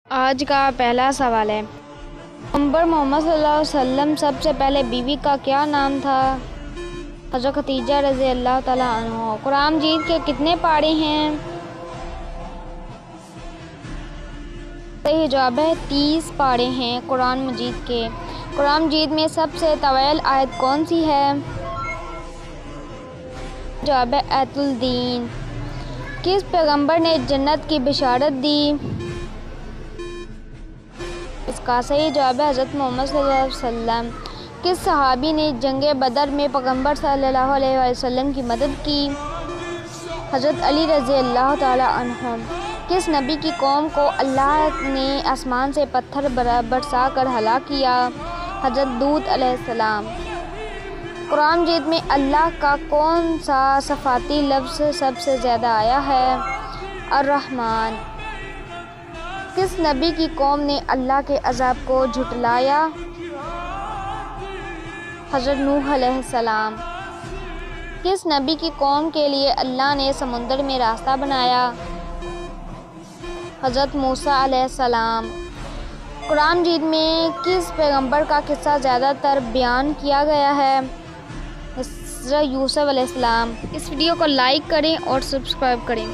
آج کا پہلا سوال ہے، پیغمبر محمد صلی اللہ علیہ وسلم سب سے پہلے بیوی کا کیا نام تھا؟ حضرت خدیجہ رضی اللہ تعالیٰ عنہ۔ قرآن مجید کے کتنے پارے ہیں؟ صحیح جواب ہے 30 پارے ہیں قرآن مجید کے۔ قرآن مجید میں سب سے طویل آیت کون سی ہے؟ جواب ہے آیت الدین۔ کس پیغمبر نے جنت کی بشارت دی؟ اس کا صحیح جواب ہے حضرت محمد صلی اللہ علیہ وسلم۔ کس صحابی نے جنگ بدر میں پیغمبر صلی اللہ علیہ وسلم کی مدد کی؟ حضرت علی رضی اللہ تعالیٰ عنہ۔ کس نبی کی قوم کو اللہ نے آسمان سے پتھر برسا کر ہلاک کیا؟ حضرت لوط علیہ السلام۔ قرآن مجید میں اللہ کا کون سا صفاتی لفظ سب سے زیادہ آیا ہے؟ الرحمن۔ کس نبی کی قوم نے اللہ کے عذاب کو جھٹلایا؟ حضرت نوح علیہ السلام۔ کس نبی کی قوم کے لیے اللہ نے سمندر میں راستہ بنایا؟ حضرت موسیٰ علیہ السلام۔ قرآن مجید میں کس پیغمبر کا قصہ زیادہ تر بیان کیا گیا ہے؟ حضرت یوسف علیہ السلام۔ اس ویڈیو کو لائک کریں اور سبسکرائب کریں۔